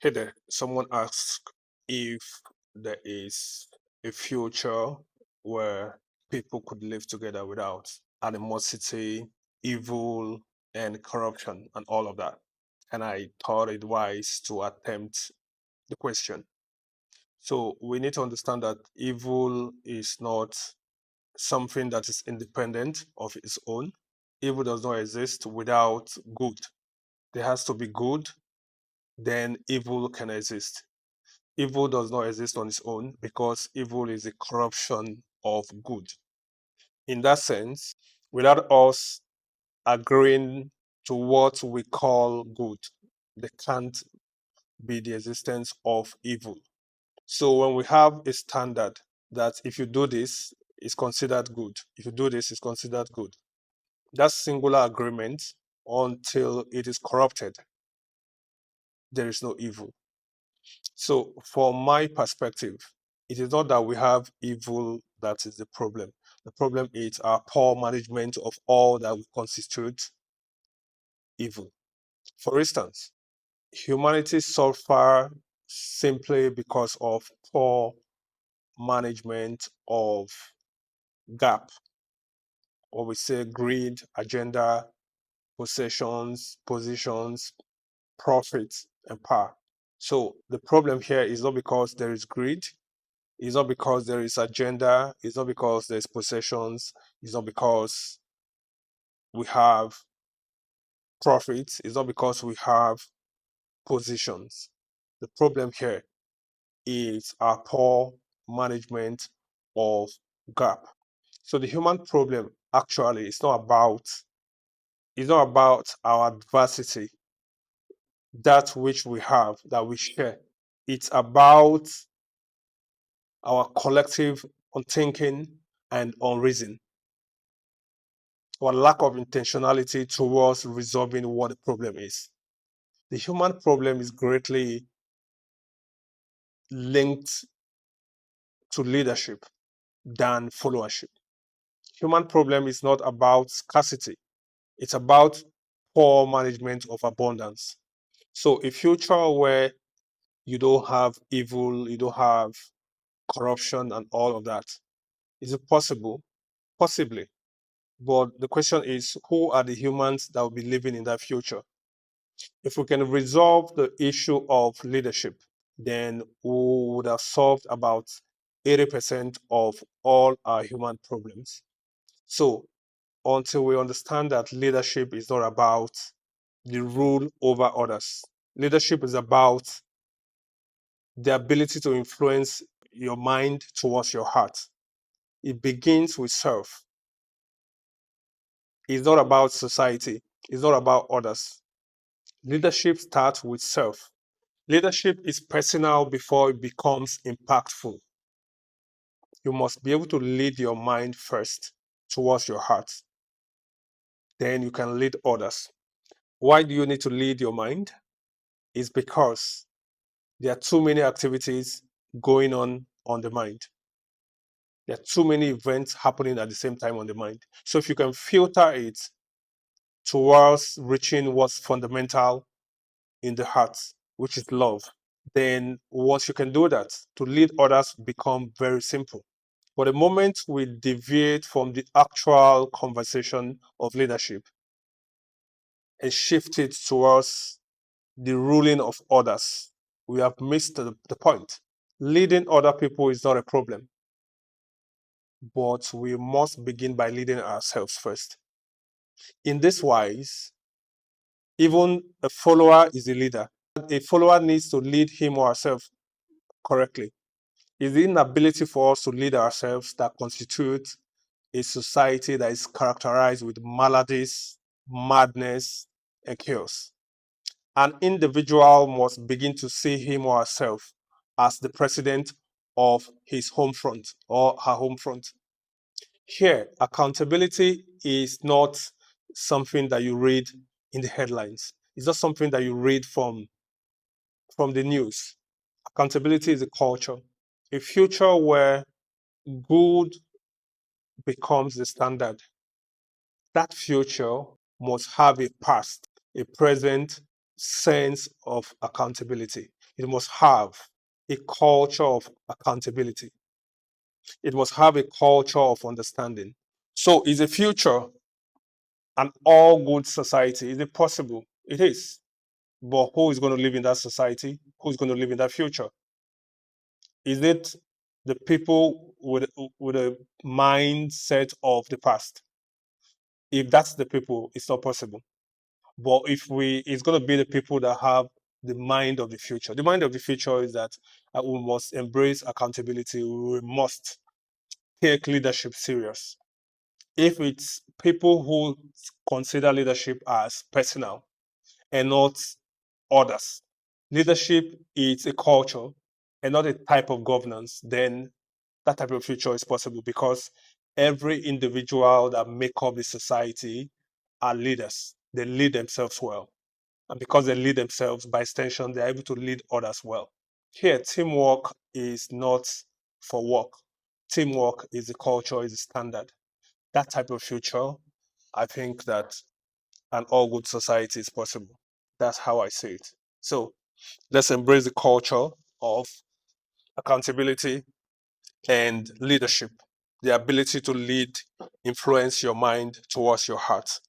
Hey there, someone asked if there is a future where people could live together without animosity, evil, and corruption, and all of that. And I thought it wise to attempt the question. So we need to understand that evil is not something that is independent of its own. Evil does not exist without good. There has to be good, then evil can exist. Evil does not exist on its own because evil is a corruption of good. In that sense, without us agreeing to what we call good, there can't be the existence of evil. So when we have a standard that if you do this, it's considered good. If you do this, it's considered good. That singular agreement, until it is corrupted, there is no evil. So, from my perspective, it is not that we have evil that is the problem. The problem is our poor management of all that we constitute evil. For instance, humanity suffer simply because of poor management of gap, or we say greed, agenda, possessions, positions, profits, and power. So the problem here is not because there is greed. It's not because there is agenda. It's not because there's possessions. It's not because we have profits. It's not because we have positions. The problem here is our poor management of gap. So the human problem actually is not about our adversity, that which we have, that we share. It's about our collective unthinking and unreason, or lack of intentionality towards resolving what the problem is. The human problem is greatly linked to leadership than followership. Human problem is not about scarcity, it's about poor management of abundance. So, a future where you don't have evil, you don't have corruption, and all of that, is it possible? Possibly. But the question is, who are the humans that will be living in that future? If we can resolve the issue of leadership, then we would have solved about 80% of all our human problems. So, until we understand that leadership is not about the rule over others, leadership is about the ability to influence your mind towards your heart. It begins with self. It's not about society, it's not about others. Leadership starts with self. Leadership is personal before it becomes impactful. You must be able to lead your mind first towards your heart. Then you can lead others. Why do you need to lead your mind? It's because there are too many activities going on the mind. There are too many events happening at the same time on the mind. So if you can filter it towards reaching what's fundamental in the heart, which is love, then once you can do that, to lead others become very simple. But the moment we deviate from the actual conversation of leadership and shift it towards the ruling of others, we have missed the point. Leading other people is not a problem, but we must begin by leading ourselves first. In this wise, even a follower is a leader. A follower needs to lead him or herself correctly. It's the inability for us to lead ourselves that constitutes a society that is characterized with maladies, madness, and chaos. An individual must begin to see him or herself as the president of his home front or her home front. Here, accountability is not something that you read in the headlines. It's not something that you read from the news. Accountability is a culture. A future where good becomes the standard. That future must have a past, a present sense of accountability. it must have a culture of accountability. It must have a culture of understanding. So, is a future an all good society? Is it possible? It is. But who is going to live in that society? Who's going to live in that future? Is it the people with a mindset of the past? If that's the people, it's not possible. But if it's going to be the people that have the mind of the future. The mind of the future is that we must embrace accountability. We must take leadership serious. If it's people who consider leadership as personal and not others, leadership is a culture and not a type of governance, then that type of future is possible because every individual that make up the society are leaders. They lead themselves well. And because they lead themselves, by extension, they're able to lead others well. Here, teamwork is not for work. Teamwork is a culture, is a standard. That type of future, I think that an all good society is possible. That's how I see it. So let's embrace the culture of accountability and leadership, the ability to lead, influence your mind towards your heart.